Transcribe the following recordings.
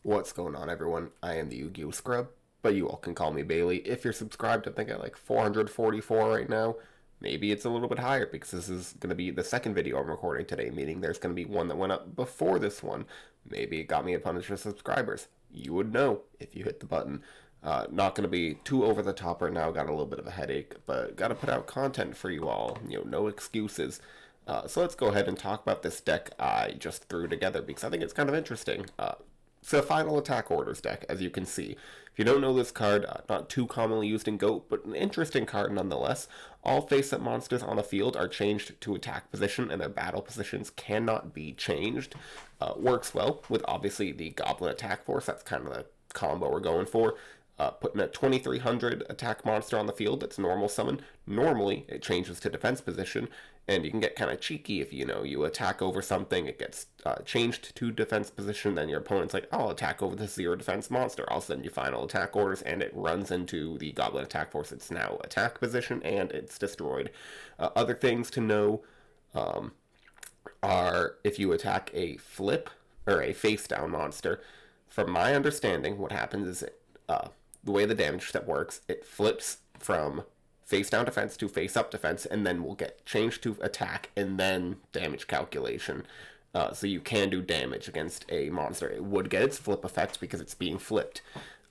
What's going on, everyone? I am the YuGiOh Scrub, but you all can call me Bailey. If you're subscribed, I think at like 444 right now. Maybe it's a little bit higher because this is going to be the second video I'm recording today, meaning there's going to be one that went up before this one. Maybe it got me a bunch of subscribers. You would know if you hit the button. Not going to be too over the top right now. Got a little bit of a headache, but got to put out content for you all. No excuses. So let's go ahead and talk about this deck I just threw together because I think it's kind of interesting. It's a final attack orders deck, as you can see. If you don't know this card, not too commonly used in GOAT, but an interesting card nonetheless. All face-up monsters on the field are changed to attack position, and their battle positions cannot be changed. Works well with, obviously, the Goblin attack force. That's kind of the combo we're going for. Putting a 2300 attack monster on the field that's normal summon. Normally, it changes to defense position, and you can get kind of cheeky if you attack over something, it gets changed to defense position, then your opponent's like, I'll attack over this 0 defense monster, I'll send you final attack orders, and it runs into the Goblin attack force. It's now attack position, and it's destroyed. Other things to know are if you attack a flip or a face down monster, from my understanding, what happens is the way the damage step works, it flips from face down defense to face up defense, and then will get changed to attack and then damage calculation. So you can do damage against a monster. It would get its flip effect because it's being flipped.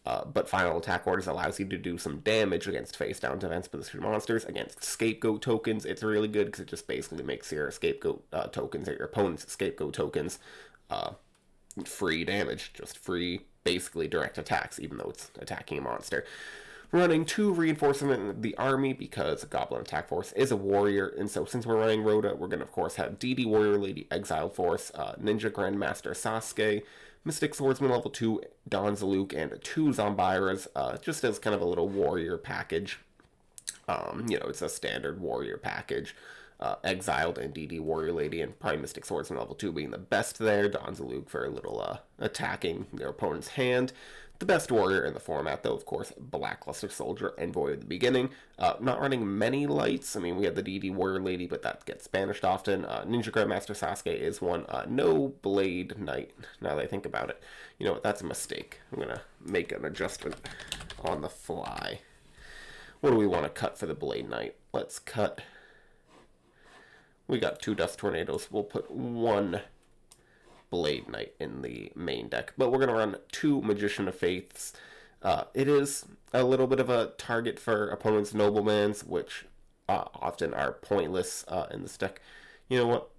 But final attack orders allows you to do some damage against face down defense position monsters. Against scapegoat tokens, it's really good because it just basically makes your scapegoat tokens or your opponent's scapegoat tokens free damage, just free, basically direct attacks, even though it's attacking a monster. Running 2 reinforcement in the army because Goblin attack force is a warrior, and so since we're running Rhoda, we're going to of course have DD Warrior Lady Exiled Force, Ninja Grandmaster Sasuke, Mystic Swordsman level 2 Don Zaluk, and 2 Zombiras, just as kind of a little warrior package. It's a standard warrior package. Exiled and DD Warrior Lady and probably Mystic Swordsman level 2 being the best there. Don Zaluk for a little attacking their opponent's hand. The best warrior in the format, though, of course, Blackluster Soldier and Void at the beginning. Not running many lights. I mean, we have the DD Warrior Lady, but that gets banished often. Ninja Grandmaster Sasuke is one. No Blade Knight, now that I think about it. You know what, that's a mistake. I'm going to make an adjustment on the fly. What do we want to cut for the Blade Knight? Let's cut... We got 2 Dust Tornadoes. We'll put 1 Blade Knight in the main deck. But we're going to run 2 Magician of Faiths. It is a little bit of a target for opponents' noblemans, which often are pointless in this deck. You know what?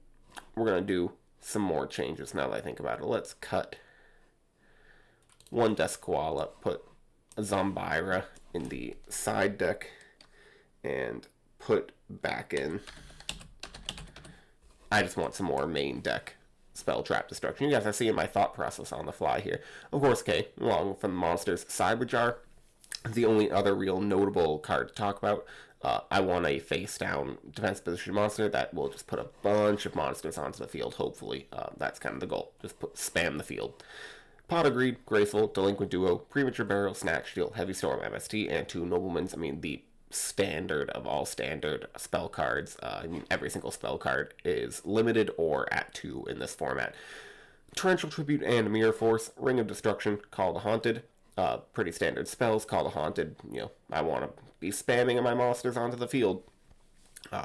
We're going to do some more changes now that I think about it. Let's cut 1 Desquala, put a Zombira in the side deck, and put back in... I just want some more main deck spell trap destruction. You guys are seeing my thought process on the fly here. Of course, okay, along from the monsters, Cyberjar is the only other real notable card to talk about. I want a face-down defense position monster that will just put a bunch of monsters onto the field, hopefully. That's kind of the goal. Just spam the field. Pot of Greed, Graceful, Delinquent Duo, Premature Burial, Snatch Steal, Heavy Storm, MST, and 2 Noblemans. I mean, the standard of all standard spell cards. Every single spell card is limited or at 2 in this format. Torrential Tribute and Mirror Force, Ring of Destruction, Call the Haunted. Pretty standard spells. Call the Haunted, I want to be spamming my monsters onto the field.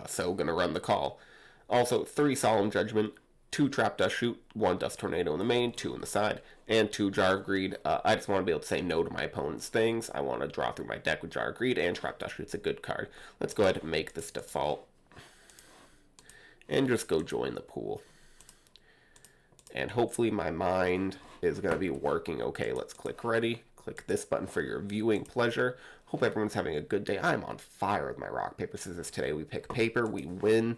So gonna run the call. Also, 3 Solemn Judgment, 2 Trap Dust Shoot, 1 Dust Tornado in the main, 2 in the side, and 2 Jar of Greed. I just want to be able to say no to my opponent's things. I want to draw through my deck with Jar of Greed, and Trap Dust Shoot's a good card. Let's go ahead and make this default, and just go join the pool. And hopefully my mind is going to be working okay. Let's click ready. Click this button for your viewing pleasure. Hope everyone's having a good day. I'm on fire with my rock, paper, scissors today. We pick paper, we win.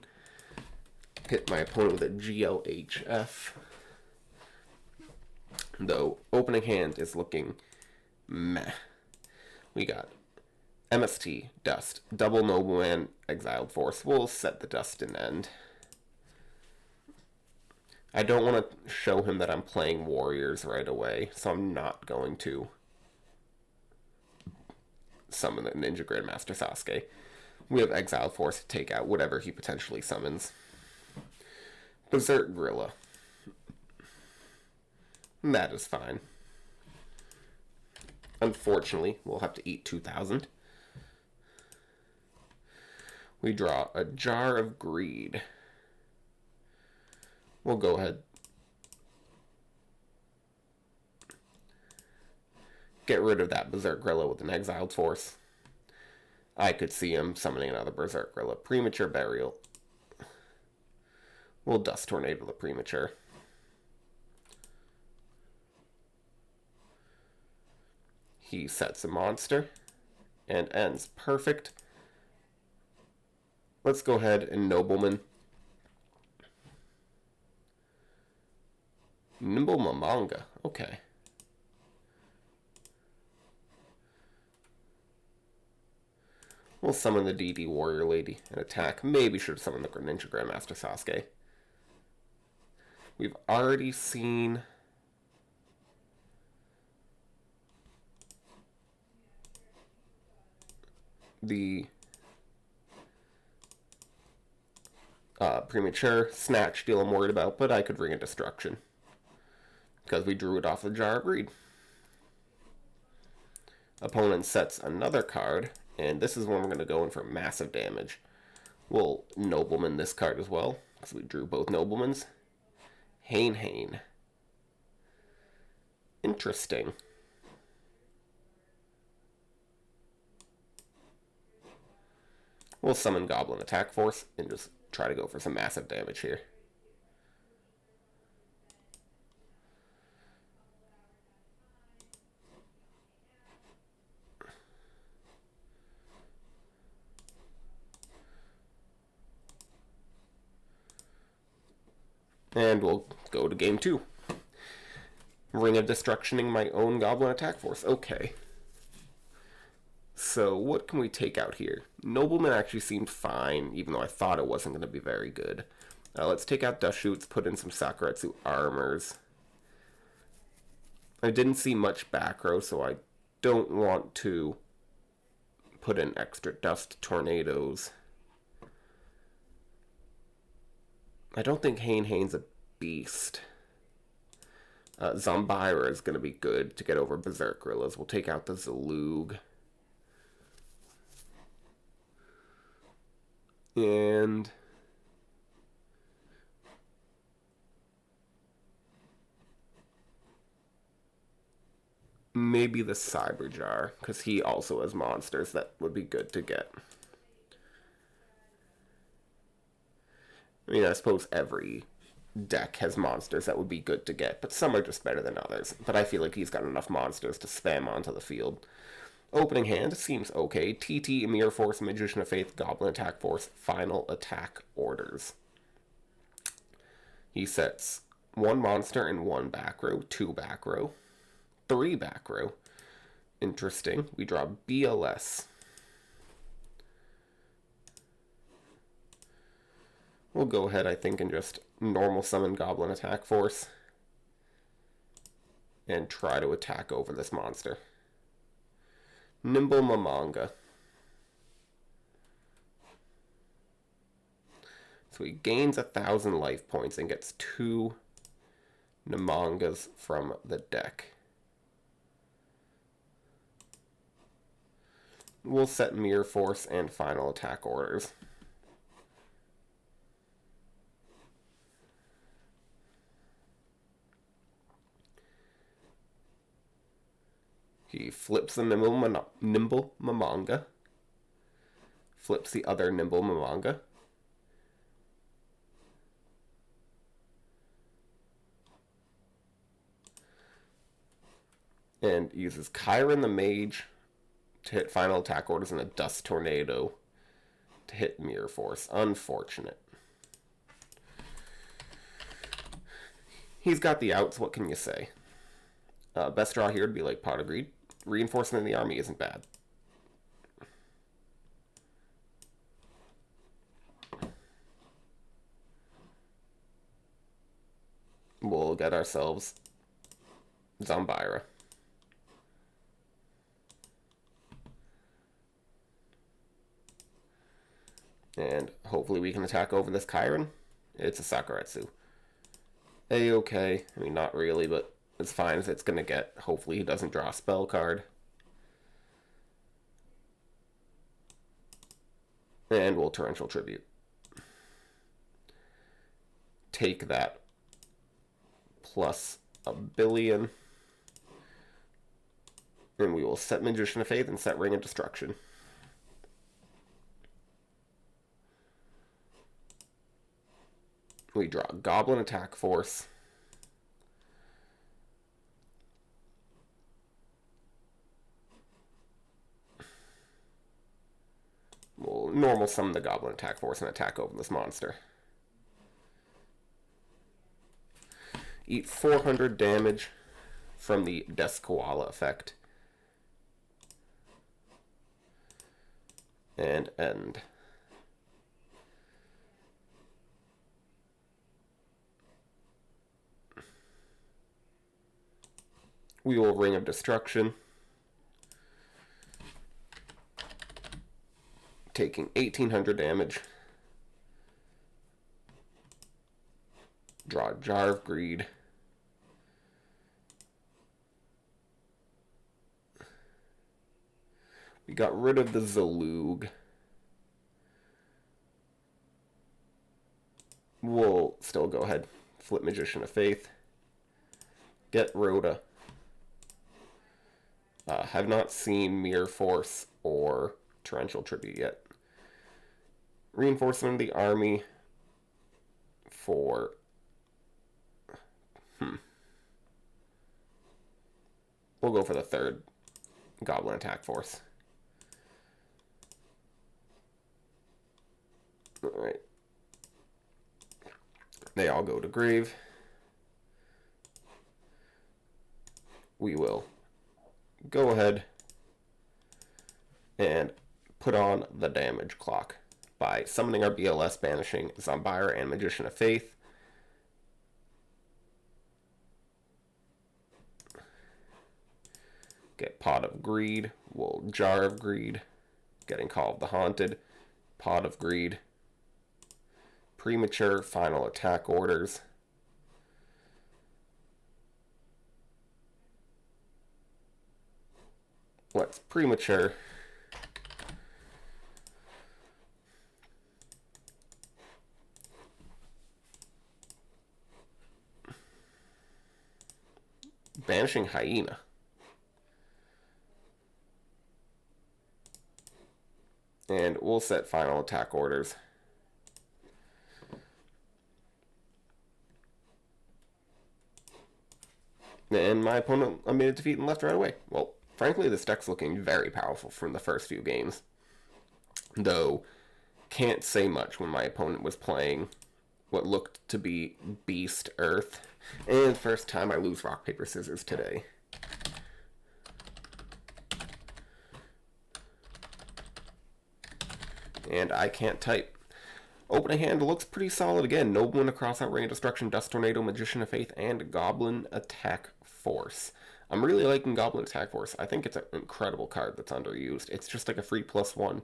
Hit my opponent with a GLHF. Though, opening hand is looking meh. We got MST, Dust, Double Nobleman, Exiled Force. We'll set the Dust in end. I don't want to show him that I'm playing Warriors right away, so I'm not going to summon the Ninja Grandmaster Sasuke. We have Exiled Force to take out whatever he potentially summons. Berserk Gorilla. That is fine. Unfortunately, we'll have to eat 2,000. We draw a Jar of Greed. We'll go ahead. Get rid of that Berserk Gorilla with an exiled force. I could see him summoning another Berserk Gorilla. Premature Burial. We'll Dust Tornado the Premature. He sets a monster and ends. Perfect. Let's go ahead and Nobleman. Nimble Mamanga. Okay. We'll summon the DD Warrior Lady and attack. Maybe should summon the Ninja Grandmaster Sasuke. We've already seen the Premature Snatch deal I'm worried about, but I could Ring of Destruction because we drew it off the Jar of Greed. Opponent sets another card, and this is when we're going to go in for massive damage. We'll Nobleman this card as well, because we drew both Noblemans. Hane. Interesting. We'll summon Goblin Attack Force and just try to go for some massive damage here. And we'll go to game 2. Ring of Destructioning my own Goblin Attack Force. Okay. So what can we take out here? Nobleman actually seemed fine, even though I thought it wasn't going to be very good. Let's take out Dust Shoots, put in some Sakuretsu Armors. I didn't see much back row, so I don't want to put in extra Dust Tornadoes. I don't think Hane's a beast. Zombira is going to be good to get over Berserk Gorillas. We'll take out the Zalug. And maybe the Cyber Jar, because he also has monsters that would be good to get. I mean, I suppose every deck has monsters that would be good to get, but some are just better than others. But I feel like he's got enough monsters to spam onto the field. Opening hand seems okay. TT, Mirror Force, Magician of Faith, Goblin Attack Force, Final Attack Orders. He sets 1 monster in 1 back row, 2 back row, 3 back row. Interesting. We draw BLS. We'll go ahead, I think, and just normal summon Goblin Attack Force and try to attack over this monster. Nimble Mamanga. So he gains 1,000 life points and gets 2 Namangas from the deck. We'll set Mirror Force and Final Attack Orders. He flips the Nimble Mamanga. Flips the other Nimble Mamanga. And uses Chiron the Mage to hit Final Attack Orders and a Dust Tornado to hit Mirror Force. Unfortunate. He's got the outs, what can you say? Best draw here would be like Pot of Greed. Reinforcement in the army isn't bad. We'll get ourselves Zombira. And hopefully we can attack over this Chiron. It's a Sakuretsu. A-okay. I mean, not really, but as fine as it's going to get. Hopefully he doesn't draw a spell card. And we'll Torrential Tribute. Take that plus a billion. And we will set Magician of Faith and set Ring of Destruction. We draw Goblin Attack Force. We'll normal summon the Goblin Attack Force and attack over this monster. Eat 400 damage from the Death Koala effect. And end. We will Ring of Destruction. Taking 1800 damage. Draw Jar of Greed. We got rid of the Zalug. We'll still go ahead. Flip Magician of Faith. Get Rhoda. Have not seen Mirror Force or Torrential Tribute yet. Reinforcement of the army for... We'll go for the third Goblin Attack Force. Alright. They all go to grave. We will go ahead and put on the damage clock by summoning our BLS, banishing Zombira and Magician of Faith. Get Pot of Greed. We'll Jar of Greed. Getting Call of the Haunted. Pot of Greed. Premature Final Attack Orders. Let's Premature. Banishing Hyena. And we'll set Final Attack Orders. And my opponent admitted defeat and left right away. Well, frankly, this deck's looking very powerful from the first few games. Though, can't say much when my opponent was playing what looked to be Beast Earth. And first time I lose Rock, Paper, Scissors today. And I can't type. Opening hand looks pretty solid again. Nobleman across out, Ring of Destruction, Dust Tornado, Magician of Faith, and Goblin Attack Force. I'm really liking Goblin Attack Force. I think it's an incredible card that's underused. It's just like a free +1,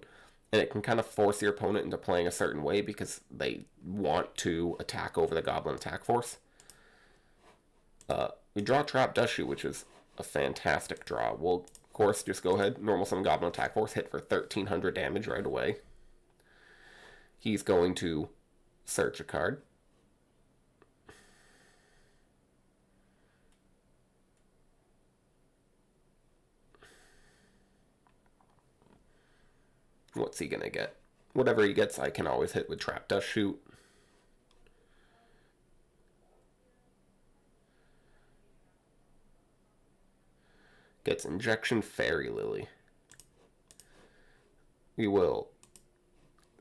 and it can kind of force your opponent into playing a certain way because they want to attack over the Goblin Attack Force. We draw Trap Dust Shoot, which is a fantastic draw. We'll, of course, just go ahead, normal summon Goblin Attack Force, hit for 1300 damage right away. He's going to search a card. What's he going to get? Whatever he gets, I can always hit with Trap Dust Shoot. Gets Injection Fairy Lily. We will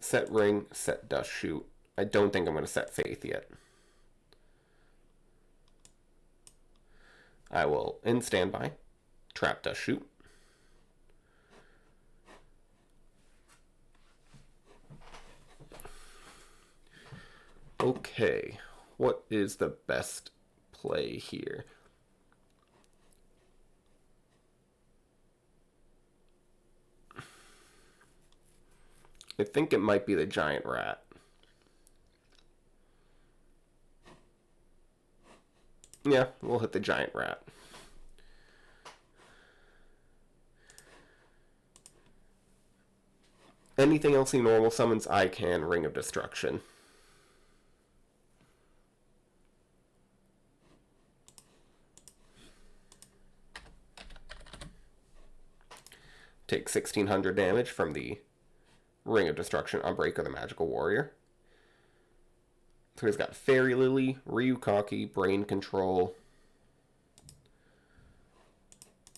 set Ring, set Dust Shoot. I don't think I'm going to set Faith yet. I will in standby, Trap Dust Shoot. Okay, what is the best play here? I think it might be the Giant Rat. Yeah, we'll hit the Giant Rat. Anything else he normal summons, I can Ring of Destruction. Take 1600 damage from the Ring of Destruction on Breaker the Magical Warrior. So he's got Fairy Lily, Ryukaki, Brain Control,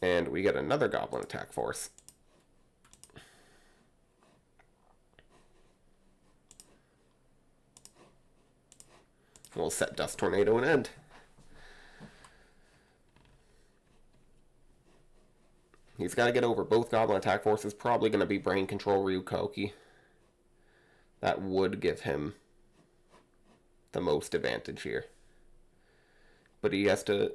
and we get another Goblin attack force. We'll set Dust Tornado and end. He's got to get over both Goblin attack forces. Probably going to be Brain Control Ryukaki. That would give him the most advantage here. But he has to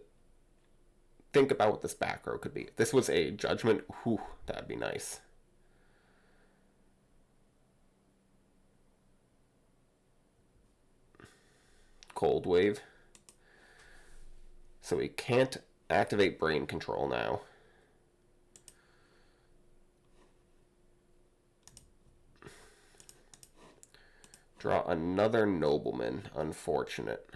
think about what this back row could be. If this was a Judgment, whew, that'd be nice. Cold Wave. So he can't activate Brain Control now. Draw another Nobleman. Unfortunate.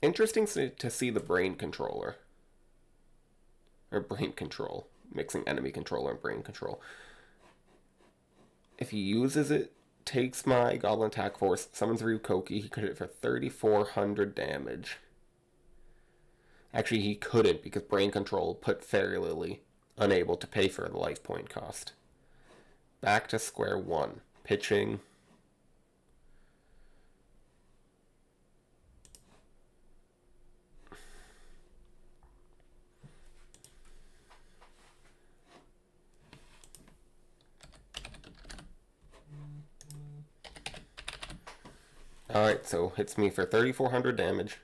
Interesting to see the Brain Controller. Or Brain Control. Mixing enemy controller and Brain Control. If he uses it, takes my Goblin attack force, summons Ryukoki, he could hit for 3,400 damage. Actually, he couldn't because Brain Control put Fairy Lily unable to pay for the life point cost. Back to square one. Pitching. Alright, so hits me for 3,400 damage.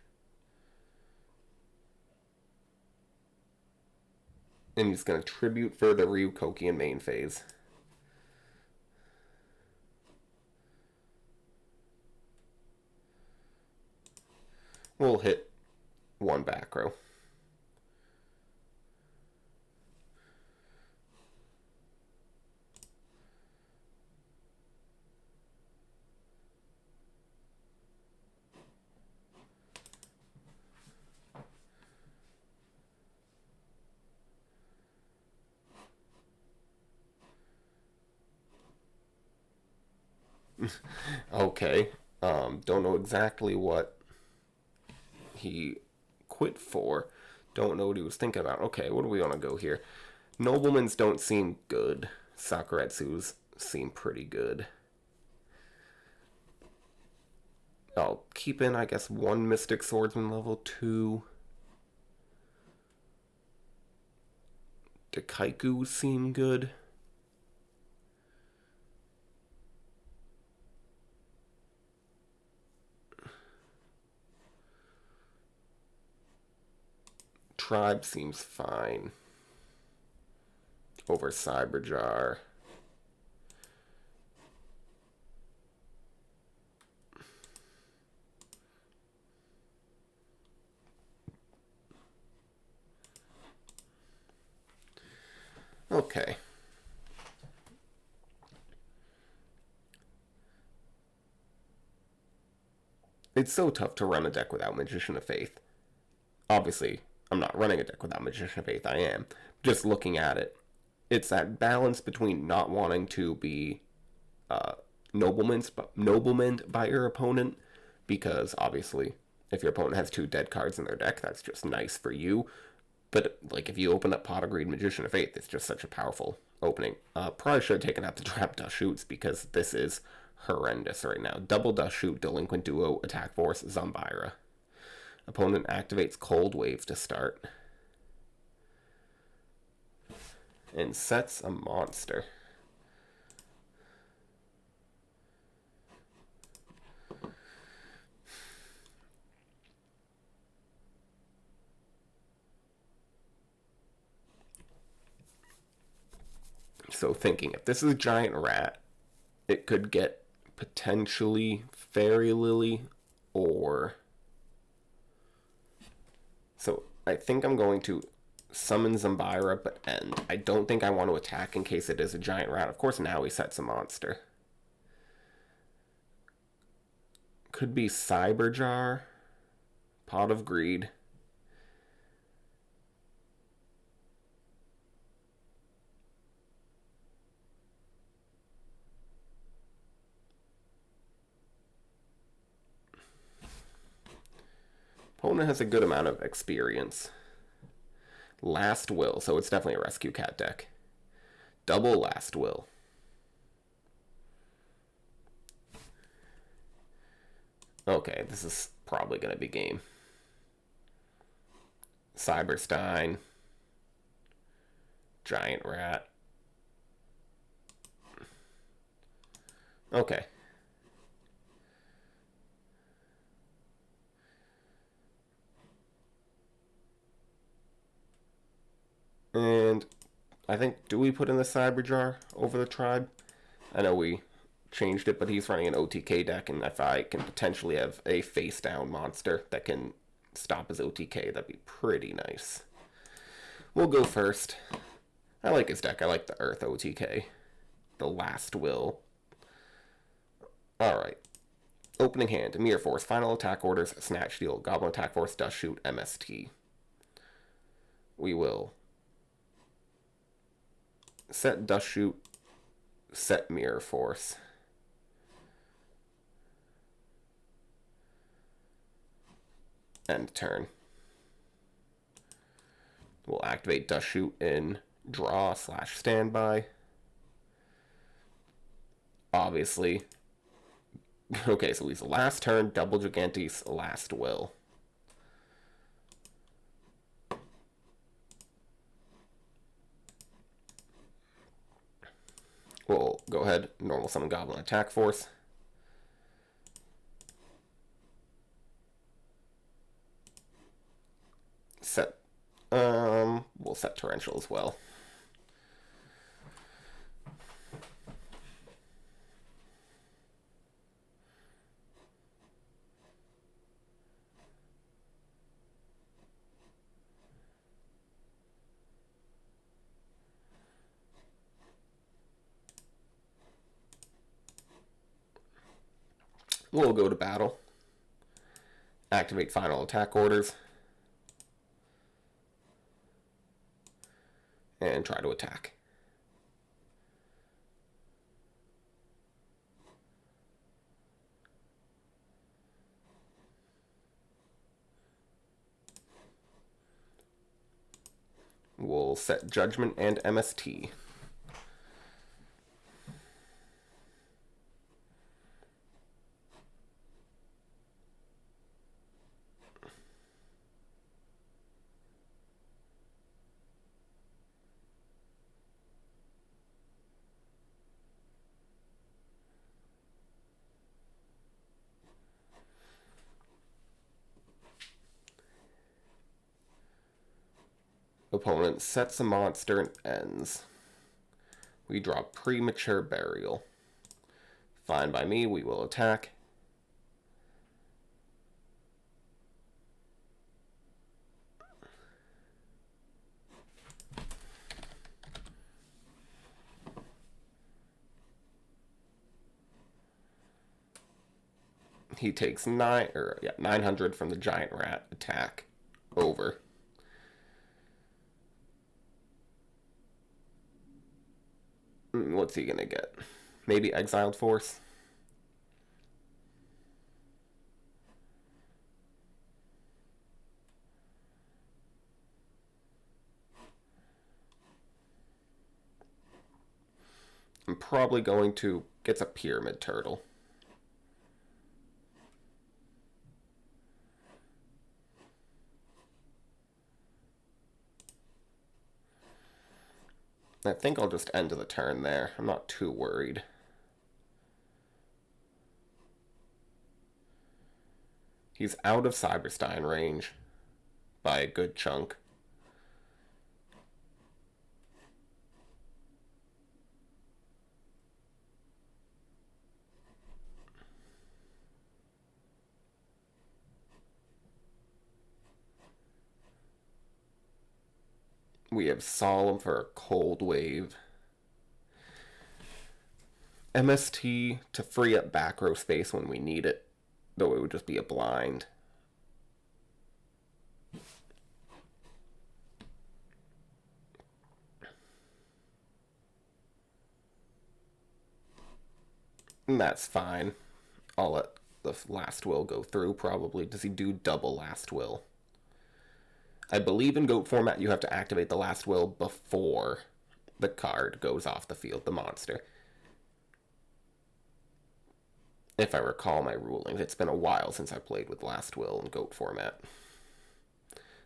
And he's going to tribute for the Ryukoki in main phase. We'll hit one back row. Okay. Don't know exactly what he quit for. Don't know what he was thinking about. Okay, what do we want to go here? Noblemen's don't seem good. Sakuretsu's seem pretty good. I'll keep in, I guess, one Mystic Swordsman level 2. Dekaiku seem good. Tribe seems fine. Over Cyberjar. Okay. It's so tough to run a deck without Magician of Faith. Obviously, I'm not running a deck without Magician of Faith. I am. Just looking at it. It's that balance between not wanting to be noblemaned by your opponent, because obviously, if your opponent has 2 dead cards in their deck, that's just nice for you. But like if you open up Pot of Greed, Magician of Faith, it's just such a powerful opening. Probably should have taken out the Trap Dust Shoots because this is horrendous right now. Double Dust Shoot, Delinquent Duo, Attack Force, Zombira. Opponent activates Cold Wave to start. And sets a monster. So thinking, if this is a giant rat, it could get potentially Fairy Lily or... So I think I'm going to summon Zambira, but end. I don't think I want to attack in case it is a giant rat. Of course, now he sets a monster. Could be Cyberjar, Pot of Greed. Opponent has a good amount of experience. Last Will, so it's definitely a Rescue Cat deck. Double Last Will. Okay, this is probably going to be game. Cyberstein. Giant Rat. Okay. And I think, do we put in the Cyberjar over the Tribe? I know we changed it, but he's running an OTK deck, and if I can potentially have a face-down monster that can stop his OTK, that'd be pretty nice. We'll go first. I like his deck. I like the Earth OTK. The Last Will. Alright. Opening hand. Mirror Force. Final attack orders. Snatch Steal. Goblin Attack Force. Dust Shoot. MST. We will set Dust Shoot. Set Mirror Force. End turn. We'll activate Dust Shoot in draw / standby. Obviously. Okay, so he's last turn, double Gigantes, Last Will. We'll go ahead, normal summon Goblin Attack Force. Set, we'll set Torrential as well. We'll go to battle. Activate final attack orders. And try to attack. We'll set Judgment and MST. Opponent sets a monster and ends. We draw Premature Burial. Fine by me, we will attack. He takes 900 from the giant rat attack. Over. What's he gonna get? Maybe Exiled Force? I'm probably going to get a Pyramid Turtle. I think I'll just end the turn there. I'm not too worried. He's out of Cyberstein range by a good chunk. I We have Solemn for a Cold Wave. MST to free up back row space when we need it, though it would just be a blind. And that's fine. I'll let the last will go through, probably. Does he do double last will? I believe in GOAT format you have to activate the last will before the card goes off the field, the monster. If I recall my rulings. It's been a while since I played with last will in GOAT format.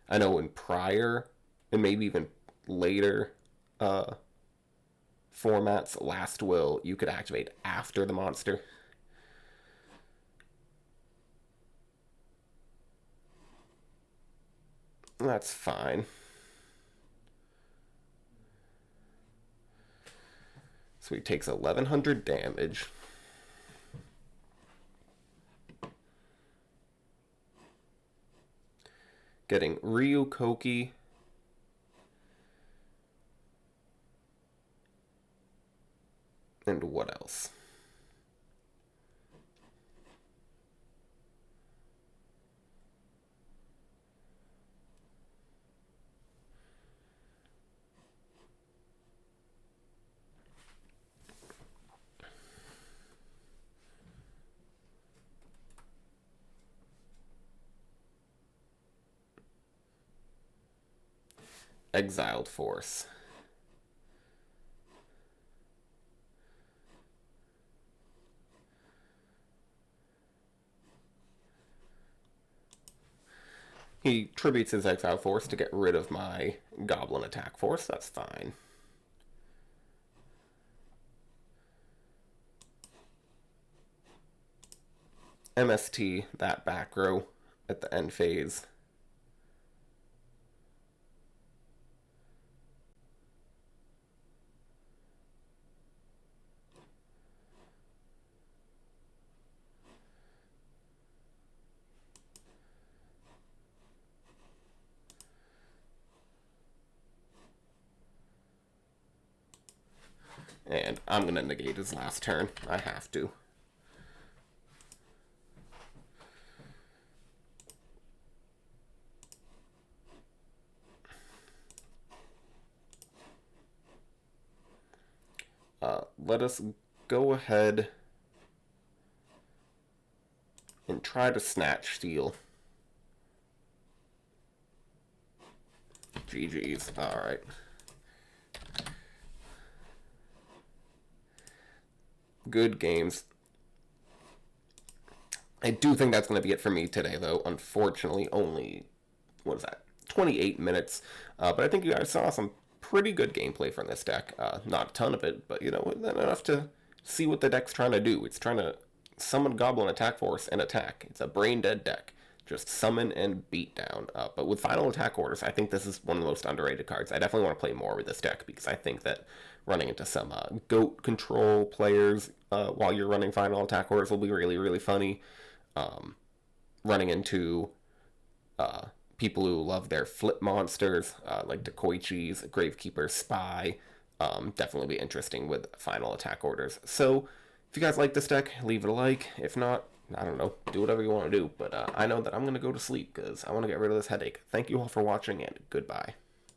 I know in prior, and maybe even later formats, last will you could activate after the monster. That's fine. So he takes 1100 damage. Getting Ryukoki. And what else? Exiled Force. He tributes his Exile Force to get rid of my Goblin attack force. That's fine. MST, that back row at the end phase. And I'm going to negate his last turn. I have to. Let us go ahead and try to snatch steal. GG's. Alright. Good games. I do think that's going to be it for me today, though. Unfortunately, only, what is that, 28 minutes. But I think you guys saw some pretty good gameplay from this deck. Not a ton of it, but, you know, enough to see what the deck's trying to do. It's trying to summon Goblin attack force and attack. It's a brain-dead deck. Just summon and beat down. But with final attack orders, I think this is one of the most underrated cards. I definitely want to play more with this deck because I think that running into some GOAT control players while you're running final attack orders will be really, really funny. Running into people who love their flip monsters, like Dekoichi's, Gravekeeper, Spy, definitely be interesting with final attack orders. So, if you guys like this deck, leave it a like. If not, I don't know, do whatever you want to do. But I know that I'm going to go to sleep because I want to get rid of this headache. Thank you all for watching, and goodbye.